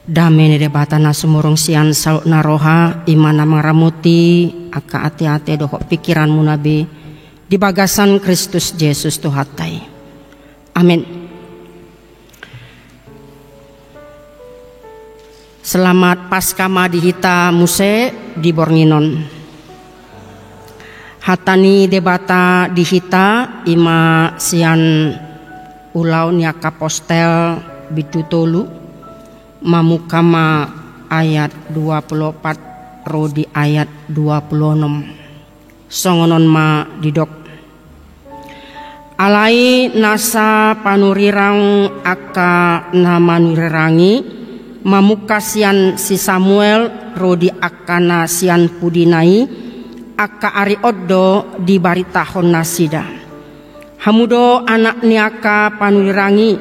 Dame ne debata na sumurung sian saut naroha imana maramuti aka ati-ati dohok pikiranmu nabi di bagasan Kristus Yesus Tuhatai. Amin. Selamat Paskah madihita muse di Bornginon. Hatani debata dihita ima sian ulau niaka postel bidutolu mamukama ayat 24 rodi ayat 26 songonon ma didok alai nasa panurirang aka namanurirangi mamuka sian si Samuel rodi akana sian pudinai aka ari oddo di baritahon nasida hamudo anak niaka panurirang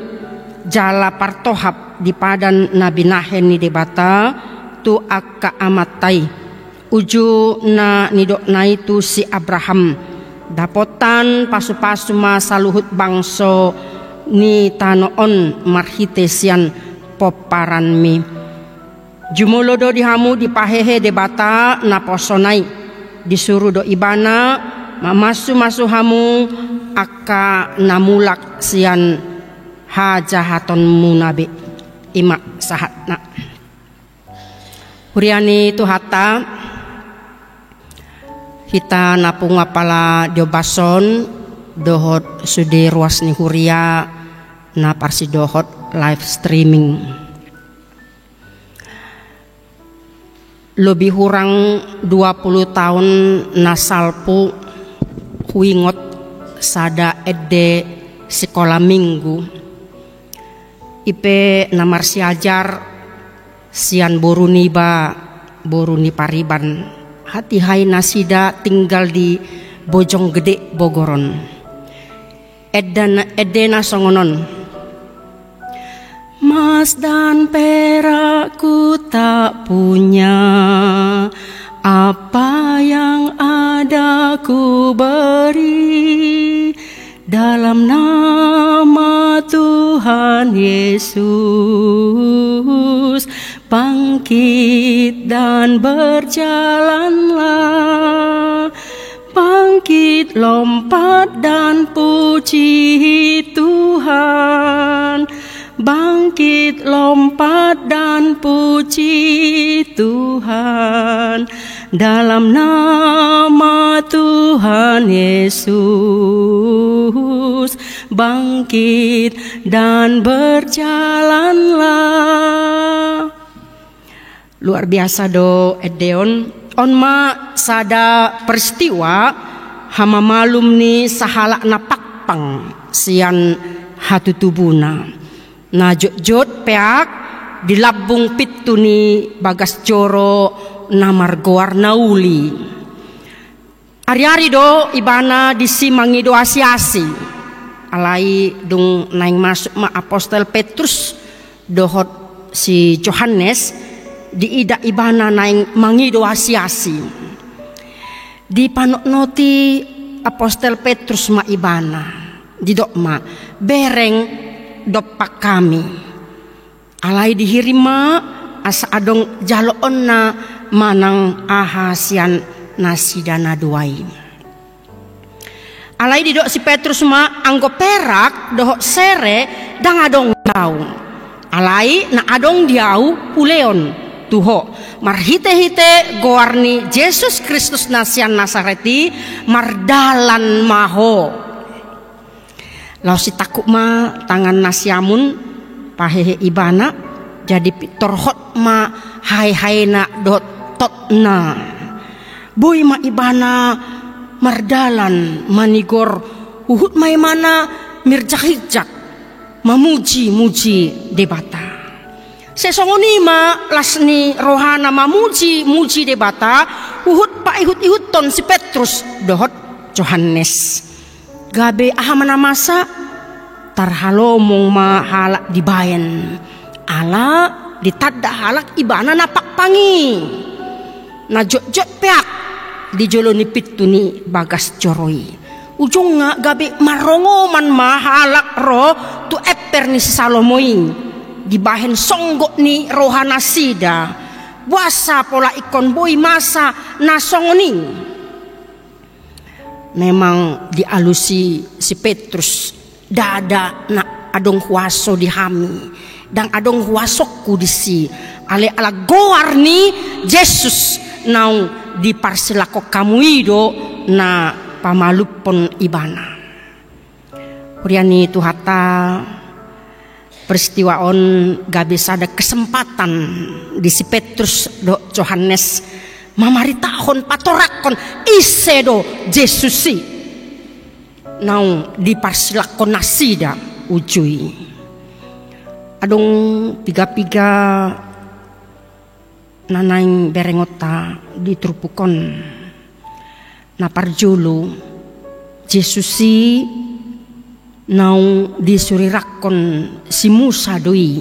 jala partohap di padan Nabi Nahen ni debata tu akka amatai uju na nidok na itu si Abraham dapotan pasu-pasu masaluhut bangso ni tanoon marhitesian poparan mi jumulodo dihamu dipahehe debata na posonai disuruh do ibana mamasu hamu akka namulak sian hajahaton munabi ima sahatna huriani tuhata kita napung apala diobason dohot sudi ruas ni huria na parsi dohot live streaming lebih kurang 20 tahun nasalpu huingot sada edde sekolah minggu ipe namar siajar sian boruni pariban hati hai nasida tinggal di Bojong Gede Bogoron edena songonon mas dan perakku tak punya apa yang ada ku beri dalam nama Tuhan Yesus bangkit dan berjalanlah bangkit lompat dan puji Tuhan bangkit lompat dan puji Tuhan dalam nama Tuhan Yesus bangkit dan berjalanlah. Luar biasa do edeon onma sada peristiwa hama malum ni sahalak napakpang sian hatutubuna na jot peak dilabung pitu ni bagas joro namar goar nauli ari-ari do ibana disimangi do asiasi alai dung naing masuk ma apostel Petrus dohot si Yohanes di ida ibana naing mangi do asiasi di panok noti apostel Petrus ma ibana di dok ma bereng dopak kami alai dihirima asa adong jaloon na manang ahasian nasidana duai alai didok si Petrus ma anggo perak dohok sere dang adong diau alai na adong diau uleon tuho marhite-hite goarni Yesus Kristus nasian Nasareti mardalan maho lau si takuk ma tangan nasiamun pahehe ibana jadi torhot ma hai na dot tot na boy ma ibana mardalan manigor uhut mai mana mirjahijak mamuji debata sesongoni ma lasni rohana mamuji debata uhut pa ihut ton si Petrus dohot Yohanes gabe ahamana masa tarhalomong ma halak dibayen ala ditadda halak ibana napak pangi na jot peak di joloni pituni bagas joroi ujung nga gabi marongo man mahalak ro tu eper ni si Salomoi dibahen songgok ni rohana sida buasa pola ikon boy masa nasongoni. Memang dialusi si Petrus dada na adong huaso dihami dan adong huasokku disi ale ala goar ni Yesus nau di parsilako kamu ido na pamalupon ibana. Kuriani tuhata peristiwa on gak bisa ada kesempatan di si Petrus do Yohanes mamaritahon patorakon isedo Jesusi nau di parsilakon nasida ujui adong piga-piga nanaing berengota ditrupukon naparjulu Jesusi nau disurirakon si Musa doi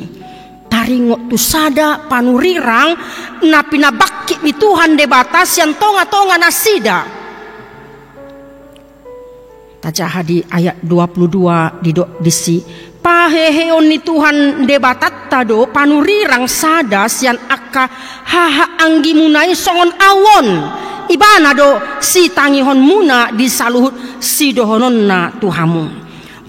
taringot tu sada panurirang na pinabaki ni Tuhan de batas yang tonga-tonga nasida. Tajaha di ayat 22 didok disi paheheon ni Tuhan de batat tado panurirang sada sian aka haha anggi munai songon awon ibana do si tangihon muna disaluhut si dohonon na Tuhamu.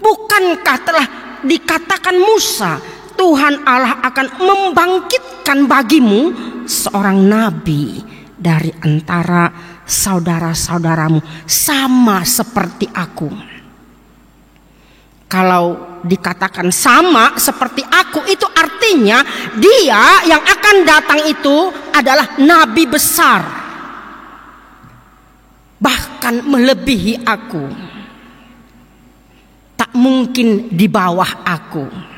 Bukankah telah dikatakan Musa, Tuhan Allah akan membangkitkan bagimu seorang nabi dari antara saudara-saudaramu sama seperti aku. Kalau dikatakan sama seperti aku itu artinya dia yang akan datang itu adalah nabi besar. Bahkan melebihi aku. Tak mungkin di bawah aku.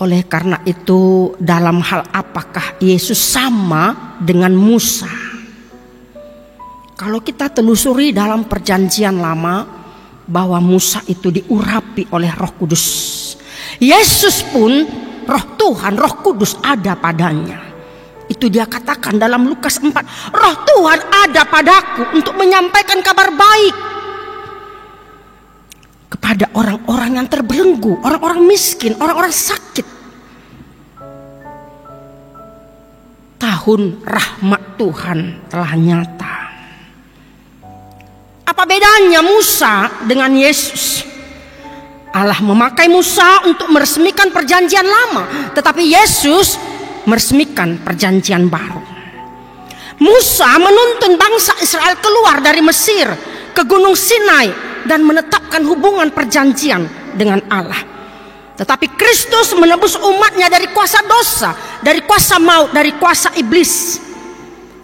Oleh karena itu dalam hal apakah Yesus sama dengan Musa? Kalau kita telusuri dalam perjanjian lama bahwa Musa itu diurapi oleh Roh Kudus. Yesus pun Roh Tuhan, Roh Kudus ada padanya. Itu dia katakan dalam Lukas 4, Roh Tuhan ada padaku untuk menyampaikan kabar baik kepada orang-orang yang terbelenggu, orang-orang miskin, orang-orang sakit. Tahun rahmat Tuhan telah nyata. Apa bedanya Musa dengan Yesus? Allah memakai Musa untuk meresmikan perjanjian lama, tetapi Yesus meresmikan perjanjian baru. Musa menuntun bangsa Israel keluar dari Mesir ke Gunung Sinai dan menetapkan hubungan perjanjian dengan Allah. Tetapi Kristus menebus umatnya dari kuasa dosa, dari kuasa maut, dari kuasa iblis.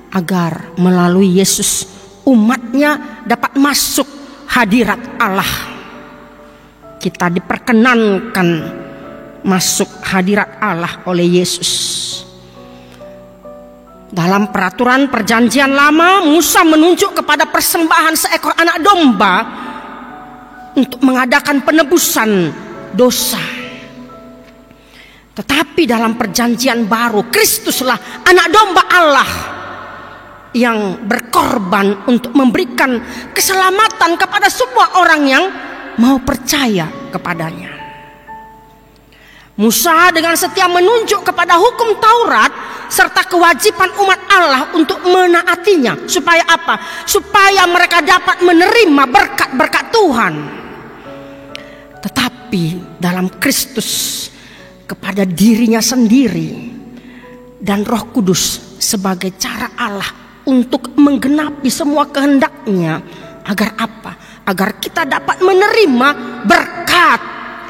Agar melalui Yesus umatnya dapat masuk hadirat Allah. Kita diperkenankan masuk hadirat Allah oleh Yesus. Dalam peraturan perjanjian lama, Musa menunjuk kepada persembahan seekor anak domba untuk mengadakan penebusan dosa. Tetapi dalam perjanjian baru, Kristuslah anak domba Allah yang berkorban untuk memberikan keselamatan kepada semua orang yang mau percaya kepadanya. Musa dengan setia menunjuk kepada hukum Taurat serta kewajiban umat Allah untuk menaatinya. Supaya apa? Supaya mereka dapat menerima berkat-berkat Tuhan. Tetapi dalam Kristus kepada dirinya sendiri dan Roh Kudus sebagai cara Allah untuk menggenapi semua kehendaknya. Agar apa? Agar kita dapat menerima berkat.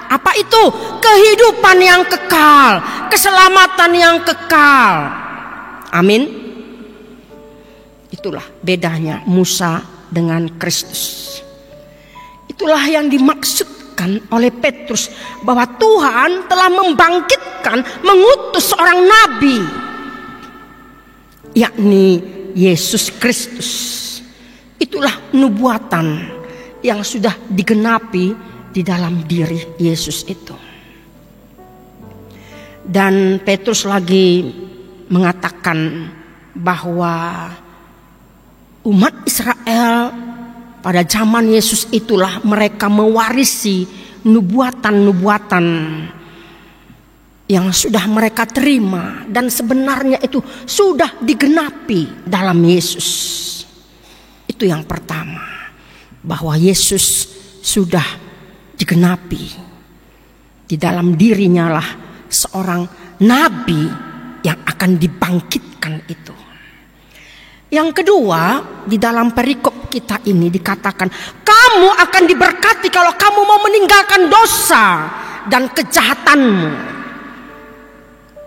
Apa itu? Kehidupan yang kekal, keselamatan yang kekal. Amin. Itulah bedanya Musa dengan Kristus. Itulah yang dimaksudkan oleh Petrus bahwa Tuhan telah membangkitkan, mengutus seorang nabi, yakni Yesus Kristus. Itulah nubuatan yang sudah digenapi di dalam diri Yesus itu. Dan Petrus lagi mengatakan bahwa umat Israel pada zaman Yesus itulah mereka mewarisi nubuatan-nubuatan yang sudah mereka terima dan sebenarnya itu sudah digenapi dalam Yesus. Itu yang pertama, bahwa Yesus sudah digenapi. Di dalam dirinya lah seorang nabi yang akan dibangkitkan itu. Yang kedua, di dalam perikop kita ini dikatakan, kamu akan diberkati kalau kamu mau meninggalkan dosa dan kejahatanmu.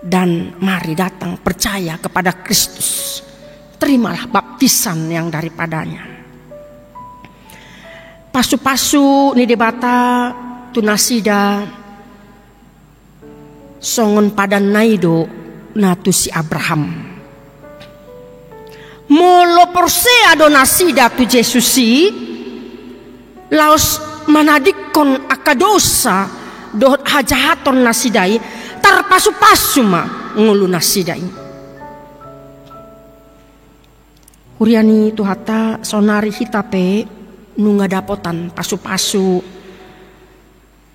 Dan mari datang percaya kepada Kristus. Terimalah baptisan yang daripadanya. Pasu-pasu nidebata tunasida songon padan naido natusi Abraham. Molo porsea donasida tu Jesusi laos manadikon akadosa dohot hajahaton nasidai tarpasu-pasu ma ngulu nasidai. Huriani tuhata sonari hitape nunga dapotan pasu-pasu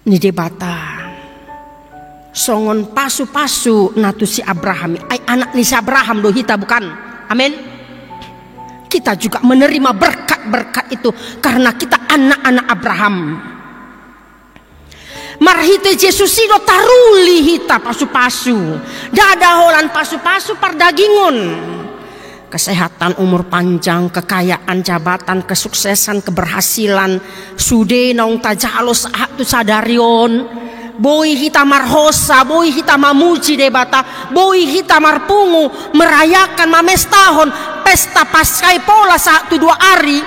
ni debata songon pasu-pasu natusi Abraham ay anak ni si Abraham do hita bukan. Amin. Kita juga menerima berkat-berkat itu karena kita anak-anak Abraham. Marhite Yesus do taruli hita pasu-pasu. Dada holan pasu-pasu pardagingon. Kesehatan, umur panjang, kekayaan, jabatan, kesuksesan, keberhasilan. Sude naung tajalo saat tu sadarion. Boi hita marhosa, boi hita mamuji debata, boi hita marpungu, merayakan mamestahon, pesta paskai pola saat tu 2 hari.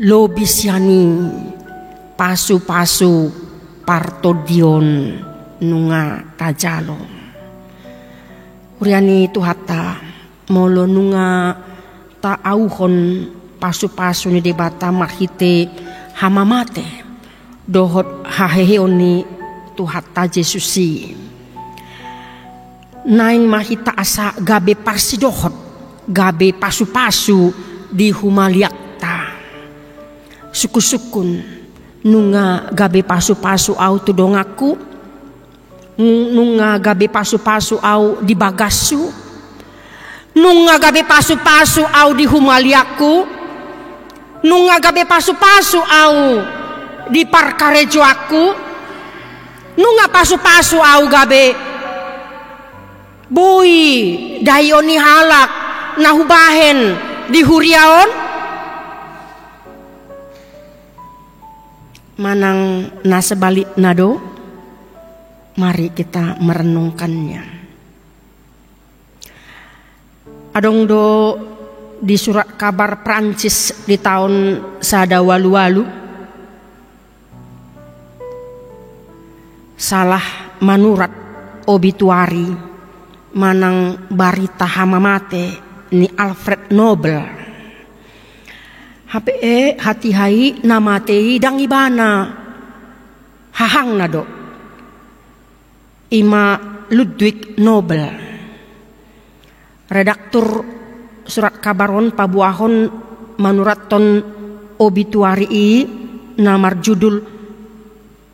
Lobisiani pasu-pasu partodion nunga tajalo. Uriani tuhata molo nunga taauhon pasu-pasu ni debata mahite hamamate dohot haheheoni tuhata Jesusi. Nain mahita asa gabe parsi dohot gabe pasu-pasu di humaliakta. Suku-sukun nunga gabe pasu-pasu au tu dongaku, nunga gabe pasu-pasu au di bagasu, nunga gabe pasu-pasu au di humaliaku, nunga gabe pasu-pasu au di parkarejo aku, nunga pasu-pasu au gabe bui dayoni halak nahubahen di huriaon. Manang nasebalik nado, mari kita merenungkannya. Adong do di surat kabar Prancis di tahun sada walu-walu, salah manurat obituari manang barita hamamate ni Alfred Nobel. HPE hati-hai namatei dang ibana hahang nado ima Ludwig Nobel, redaktur surat kabaron pabuahon manuraton obituari i namar judul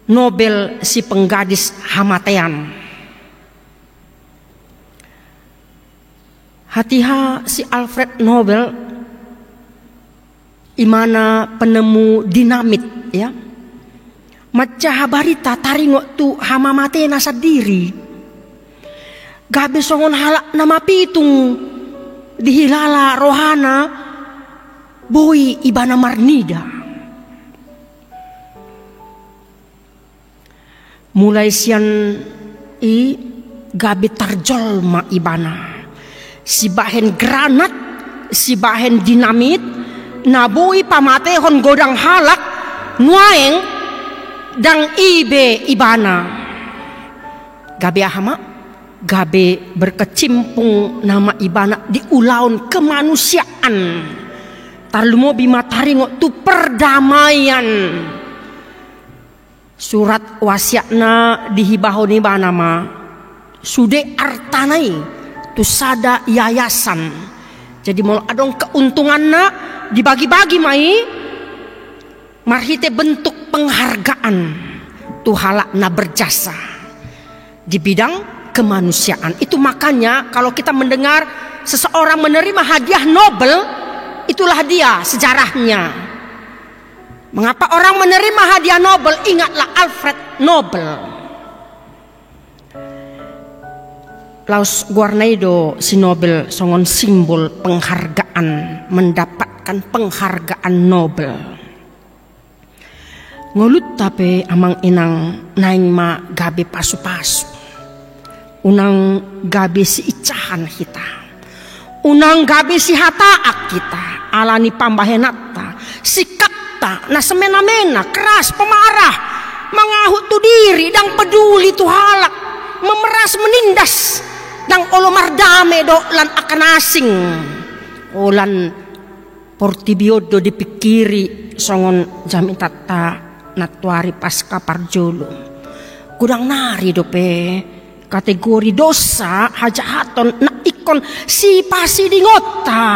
Nobel si penggadis hamatean. Hatiha si Alfred Nobel imana penemu dinamit ya. Maca habarita taringo tu hamamate nasa diri. Gabe songon halak nama pitung dihilala rohana boi ibana marnida. Mulai sian i gabe tarjolma ibana. Si bahen granat, si bahen dinamit, nabui pamatehon godang halak nuaeng dang ibe ibana. Gabe ahama, gabe berkecimpung nama ibana di ulaun kemanusiaan. Tarlumo bima taringo tu perdamaian. Surat wasiatna dihibahoni ibana ma sude artanai tu sada yayasan. Jadi mau adong keuntunganna dibagi-bagi mai marhite bentuk penghargaan tu halak na berjasa di bidang kemanusiaan. Itu makanya kalau kita mendengar seseorang menerima hadiah Nobel, itulah dia sejarahnya. Mengapa orang menerima hadiah Nobel? Ingatlah Alfred Nobel. Laus guarnaido si Nobel songon simbol penghargaan, mendapatkan penghargaan Nobel. Ngulut tapi amang inang naing ma gabe pasu-pasu. Unang gabe si icahan kita. Unang gabe si hataak kita. Alani pambahenata. Sikap na semena-mena, keras, pemarah, mengahut tu diri, dang peduli tu halak, memeras menindas, dang olo mardame do lan akan asing, olan portibiodo dipikiri songon jami tata natuari pasca parjolo, gudang nari dope kategori dosa hajahaton na ikon si pasi di ngota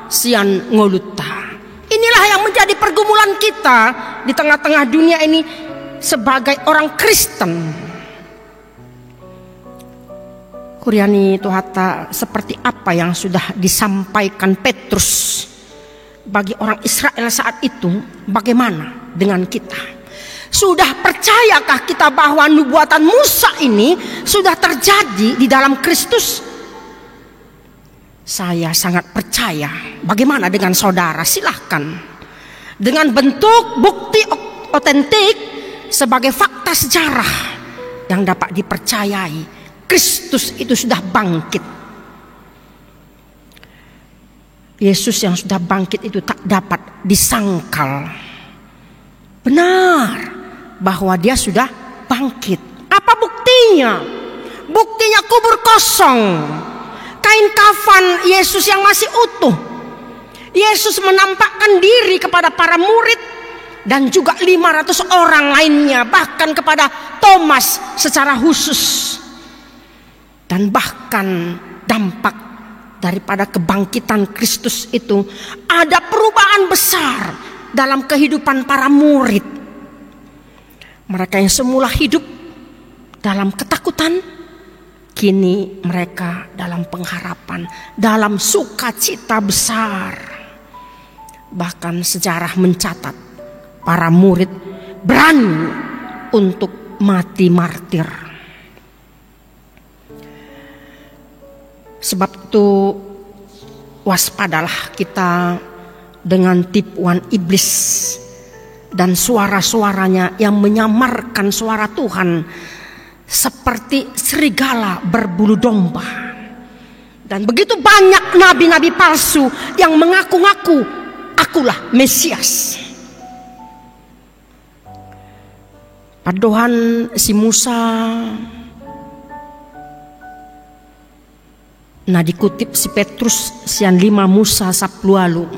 sian ngoluta. Inilah yang menjadi pergumulan kita di tengah-tengah dunia ini sebagai orang Kristen. Kuriani Tuhata, seperti apa yang sudah disampaikan Petrus bagi orang Israel saat itu, bagaimana dengan kita? Sudah percayakah kita bahwa nubuatan Musa ini sudah terjadi di dalam Kristus? Saya sangat percaya. Bagaimana dengan saudara? Silahkan. Dengan bentuk bukti otentik sebagai fakta sejarah yang dapat dipercayai, Kristus itu sudah bangkit. Yesus yang sudah bangkit itu tak dapat disangkal. Benar bahwa dia sudah bangkit. Apa buktinya? Buktinya kubur kosong. Kain kafan Yesus yang masih utuh. Yesus menampakkan diri kepada para murid dan juga 500 orang lainnya, bahkan kepada Thomas secara khusus. Dan bahkan dampak daripada kebangkitan Kristus itu ada perubahan besar dalam kehidupan para murid. Mereka yang semula hidup dalam ketakutan, kini mereka dalam pengharapan, dalam sukacita besar. Bahkan sejarah mencatat para murid berani untuk mati martir. Sebab itu waspadalah kita dengan tipuan iblis dan suara-suaranya yang menyamarkan suara Tuhan seperti serigala berbulu domba. Dan begitu banyak nabi-nabi palsu yang mengaku-ngaku akulah Mesias. Padohan si Musa nah dikutip si Petrus sian 5 Musa saplualu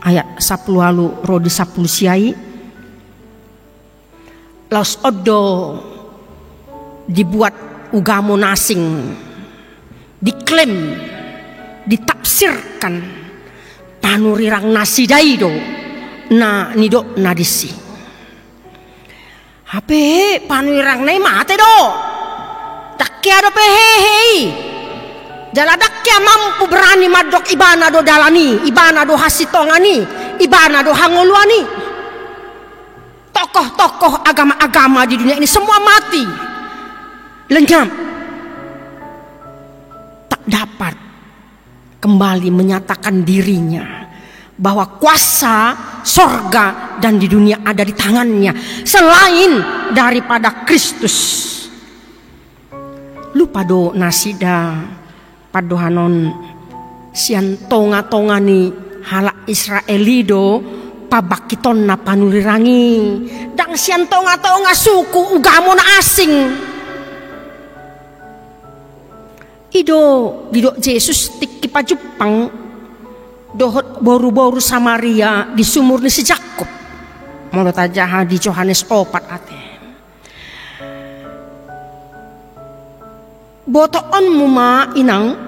ayat saplualu rodi sapulusiai laos odo dibuat ugamo nasing, diklaim, ditafsirkan panurirang nasi daido na nido nadisi. Hape panurirang nai mate do, dakya do pehehei, jala dakya mampu berani madok ibana do dalani, ibana do hasitongani, ibana do hangoluani. Tokoh-tokoh agama-agama di dunia ini semua mati. Lenyap, tak dapat kembali menyatakan dirinya bahwa kuasa sorga dan di dunia ada di tangannya selain daripada Kristus. Lupa do nasida padohanon sian tonga-tongani halak Israelido pabakiton na panurirangi dang sian tonga-tonga suku ugamo na asing. Ido Yesus tiki pa Jepang dohot boru-boru Samaria di sumur ni si Jakob. Menurut aja di Yohanes 4 ate. Botoon muma inang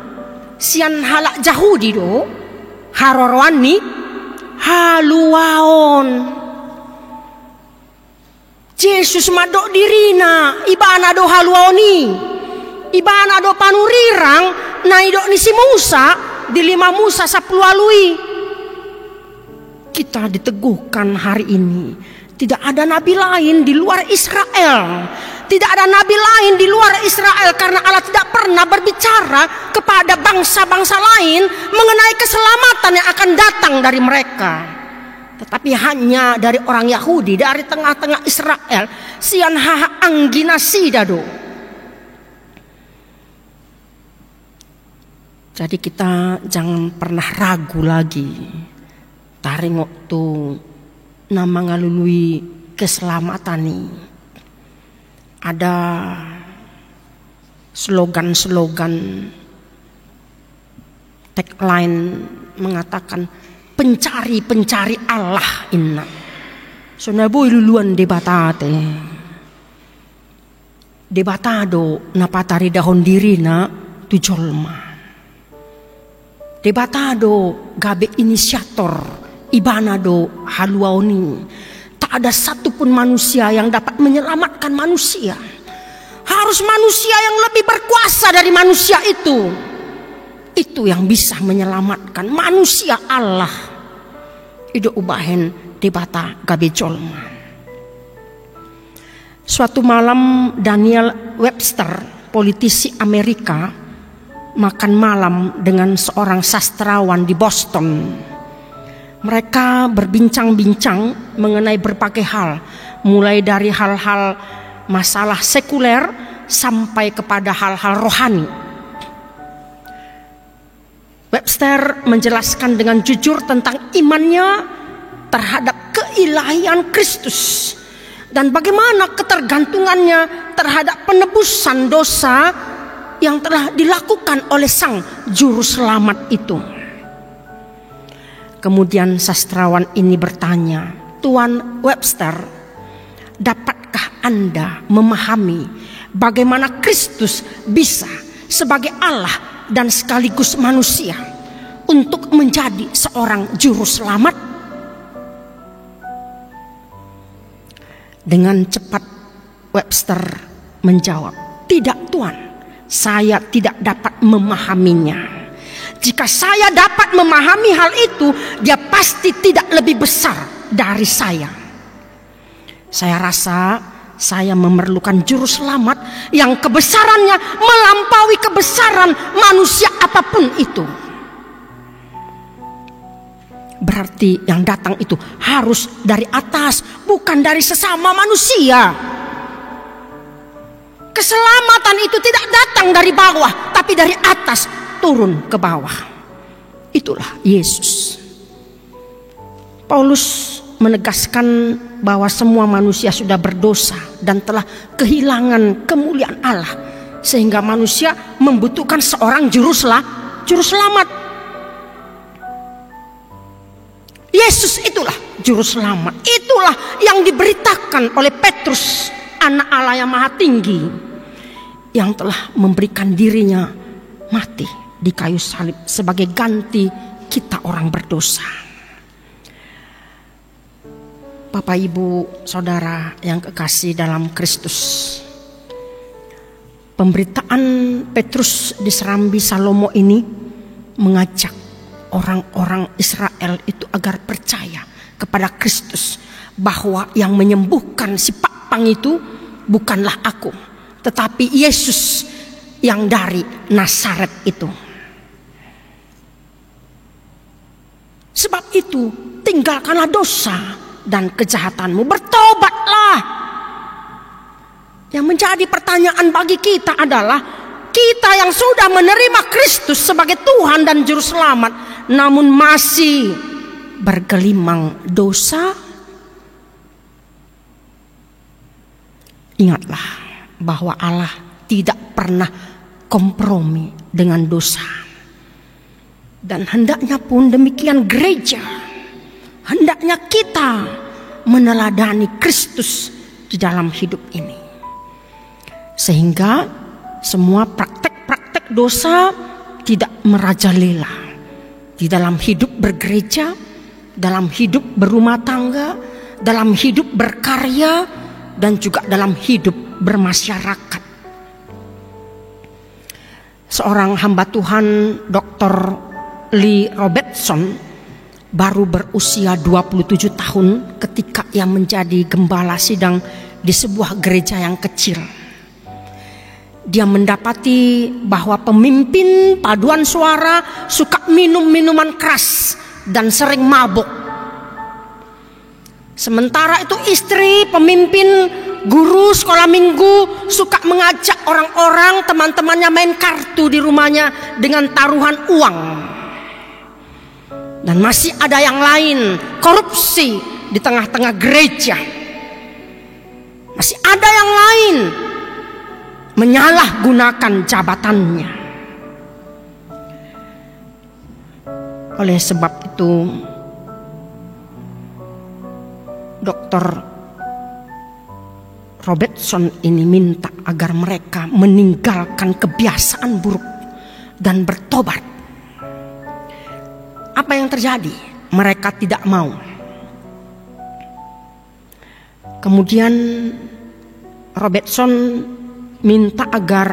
sian halak Yahudi do harorwani haluaon Yesus madok dirina ibana do haluoni, ibana do panurirang naidok ni si Musa di 5 Musa 10 alui. Kita diteguhkan hari ini, tidak ada nabi lain di luar Israel. Tidak ada nabi lain di luar Israel, karena Allah tidak pernah berbicara kepada bangsa-bangsa lain mengenai keselamatan yang akan datang dari mereka. Tetapi hanya dari orang Yahudi, dari tengah-tengah Israel, sian haha anggina sidado. Jadi kita jangan pernah ragu lagi. Taring waktu nama ngalului keselamatan ini. Ada slogan-slogan, tagline mengatakan pencari Allah inna. Sonaboy luluan debatate. Debatado napatari dahon dirina tujolma. Debatado gabe inisiator ibanado haluaoni. Tak ada satupun manusia yang dapat menyelamatkan manusia. Harus manusia yang lebih berkuasa dari manusia itu. Itu yang bisa menyelamatkan manusia Allah. Ido ubahen debata gabe jolma. Suatu malam Daniel Webster, politisi Amerika, makan malam dengan seorang sastrawan di Boston. Mereka berbincang-bincang mengenai berbagai hal, mulai dari hal-hal masalah sekuler sampai kepada hal-hal rohani. Webster menjelaskan dengan jujur tentang imannya terhadap keilahian Kristus dan bagaimana ketergantungannya terhadap penebusan dosa yang telah dilakukan oleh Sang Juru Selamat itu. Kemudian sastrawan ini bertanya, Tuan Webster, dapatkah Anda memahami bagaimana Kristus bisa sebagai Allah dan sekaligus manusia untuk menjadi seorang juru selamat? Dengan cepat Webster menjawab, tidak Tuan, saya tidak dapat memahaminya. Jika saya dapat memahami hal itu, dia pasti tidak lebih besar dari saya. Saya rasa saya memerlukan juru selamat yang kebesarannya melampaui kebesaran manusia apapun itu. Berarti yang datang itu harus dari atas, bukan dari sesama manusia. Keselamatan itu tidak datang dari bawah, tapi dari atas turun ke bawah. Itulah Yesus. Paulus menegaskan bahwa semua manusia sudah berdosa dan telah kehilangan kemuliaan Allah, sehingga manusia membutuhkan seorang juru selamat. Yesus itulah juru selamat. Itulah yang diberitakan oleh Petrus, anak Allah yang maha tinggi, yang telah memberikan dirinya mati di kayu salib sebagai ganti kita orang berdosa. Bapak, Ibu, Saudara yang kekasih dalam Kristus, pemberitaan Petrus di Serambi Salomo ini mengajak orang-orang Israel itu agar percaya kepada Kristus, bahwa yang menyembuhkan si Pakpang itu bukanlah aku, tetapi Yesus yang dari Nazaret itu. Sebab itu tinggalkanlah dosa dan kejahatanmu, bertobatlah. Yang menjadi pertanyaan bagi kita adalah, kita yang sudah menerima Kristus sebagai Tuhan dan Juru Selamat, namun masih bergelimang dosa. Ingatlah bahwa Allah tidak pernah kompromi dengan dosa. Dan hendaknya pun demikian gereja, hendaknya kita meneladani Kristus di dalam hidup ini, sehingga semua praktek-praktek dosa tidak merajalela di dalam hidup bergereja, dalam hidup berumah tangga, dalam hidup berkarya, dan juga dalam hidup bermasyarakat. Seorang hamba Tuhan, Dr. Lee Robertson, baru berusia 27 tahun ketika ia menjadi gembala sidang di sebuah gereja yang kecil. Dia mendapati bahwa pemimpin paduan suara suka minum minuman keras dan sering mabuk. Sementara itu istri pemimpin guru sekolah minggu suka mengajak orang-orang teman-temannya main kartu di rumahnya dengan taruhan uang. Dan masih ada yang lain, korupsi di tengah-tengah gereja. Masih ada yang lain menyalahgunakan jabatannya. Oleh sebab itu, Dr. Robertson ini minta agar mereka meninggalkan kebiasaan buruk dan bertobat. Apa yang terjadi? Mereka tidak mau. Kemudian Robertson minta agar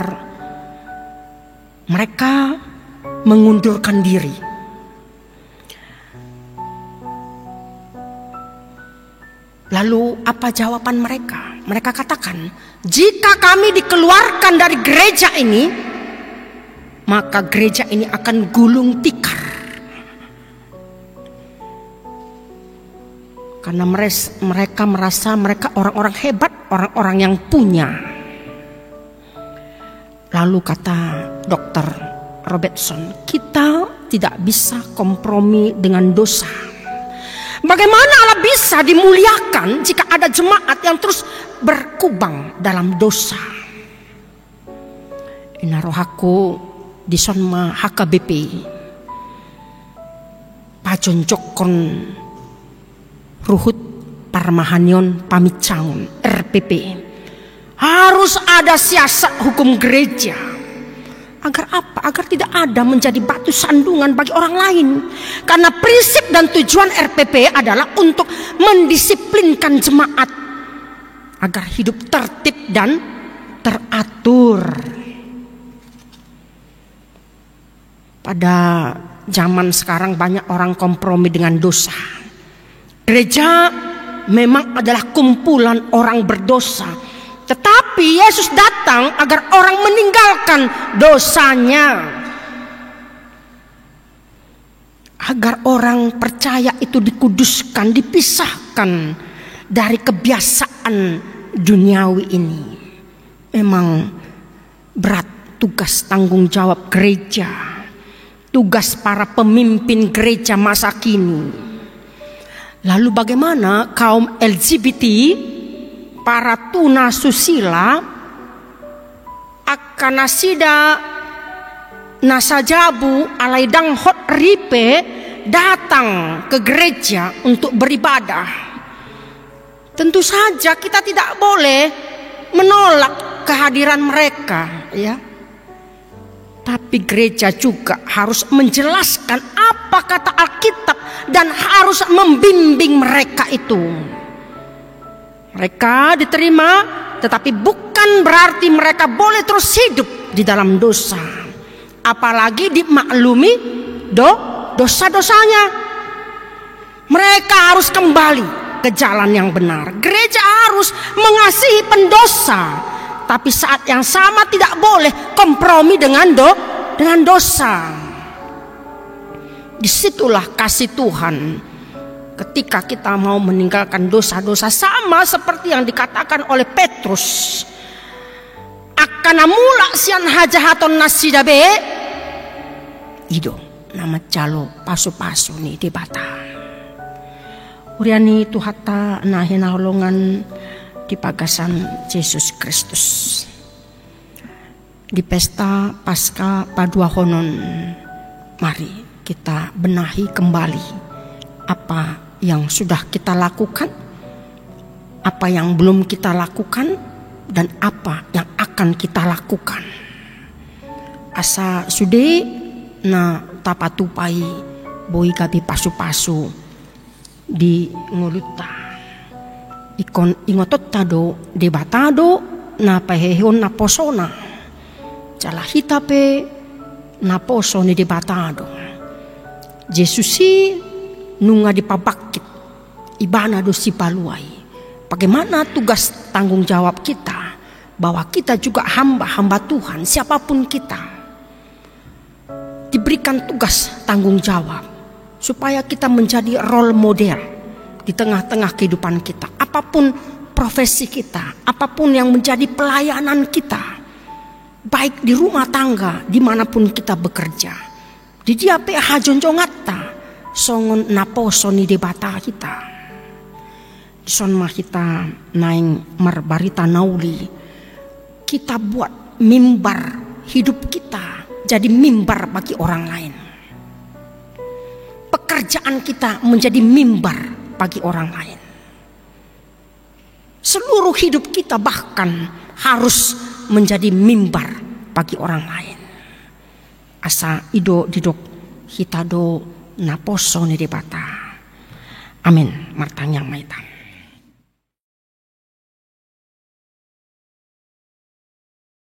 mereka mengundurkan diri. Lalu apa jawaban mereka? Mereka katakan, jika kami dikeluarkan dari gereja ini, maka gereja ini akan gulung tikar. Karena mereka merasa mereka orang-orang hebat, orang-orang yang punya. Lalu kata Dr. Robertson, kita tidak bisa kompromi dengan dosa. Bagaimana Allah bisa dimuliakan jika ada jemaat yang terus berkubang dalam dosa? Ina rohaku di sonma HKBP pajoncokon ruhut parmahanion pamicaun RPP. Harus ada siasat hukum gereja. Agar apa? Agar tidak ada menjadi batu sandungan bagi orang lain. Karena prinsip dan tujuan RPP adalah untuk mendisiplinkan jemaat agar hidup tertib dan teratur. Pada zaman sekarang banyak orang kompromi dengan dosa. Gereja memang adalah kumpulan orang berdosa. Tetapi Yesus datang agar orang meninggalkan dosanya. Agar orang percaya itu dikuduskan, dipisahkan dari kebiasaan duniawi ini. Memang berat tugas tanggung jawab gereja. Tugas para pemimpin gereja masa kini. Lalu bagaimana kaum LGBT, para tuna susila, akanasida nasajabu alaidang hot ripe datang ke gereja untuk beribadah? Tentu saja kita tidak boleh menolak kehadiran mereka, ya. Tapi gereja juga harus menjelaskan apa kata Alkitab dan harus membimbing mereka itu. Mereka diterima, tetapi bukan berarti mereka boleh terus hidup di dalam dosa. Apalagi dimaklumi dosa-dosanya. Mereka harus kembali ke jalan yang benar. Gereja harus mengasihi pendosa, tapi saat yang sama tidak boleh kompromi dengan dosa. Disitulah kasih Tuhan. Ketika kita mau meninggalkan dosa-dosa, sama seperti yang dikatakan oleh Petrus, akana mula sian hajahaton nasidabe ido nama calo pasu-pasu nih di bata uriani tuhata nahina holongan di pagasan Yesus Kristus di pesta Paskah Padua Honon. Mari kita benahi kembali apa yang sudah kita lakukan, apa yang belum kita lakukan, dan apa yang akan kita lakukan. Asa sude na tapatupai boi gabi pasu-pasu di nguluta. ikon ingotot tado debatado na pahehon na posona jala hitape na poso ni debatado Jesusi nunga dipabakit ibana do si paluai. Bagaimana tugas tanggung jawab kita bahwa kita juga hamba-hamba Tuhan, siapapun kita diberikan tugas tanggung jawab supaya kita menjadi role model di tengah-tengah kehidupan kita. Apapun profesi kita, apapun yang menjadi pelayanan kita, baik di rumah tangga, dimanapun kita bekerja, di diape hajonjongata songon naposo ni debata kita. Son mah kita naing marbarita nauli, kita buat mimbar hidup kita jadi mimbar bagi orang lain. Pekerjaan kita menjadi mimbar bagi orang lain. Seluruh hidup kita bahkan harus menjadi mimbar bagi orang lain. Asa ido didok hitado naposo ni debata. Amin. Martanyang maitan.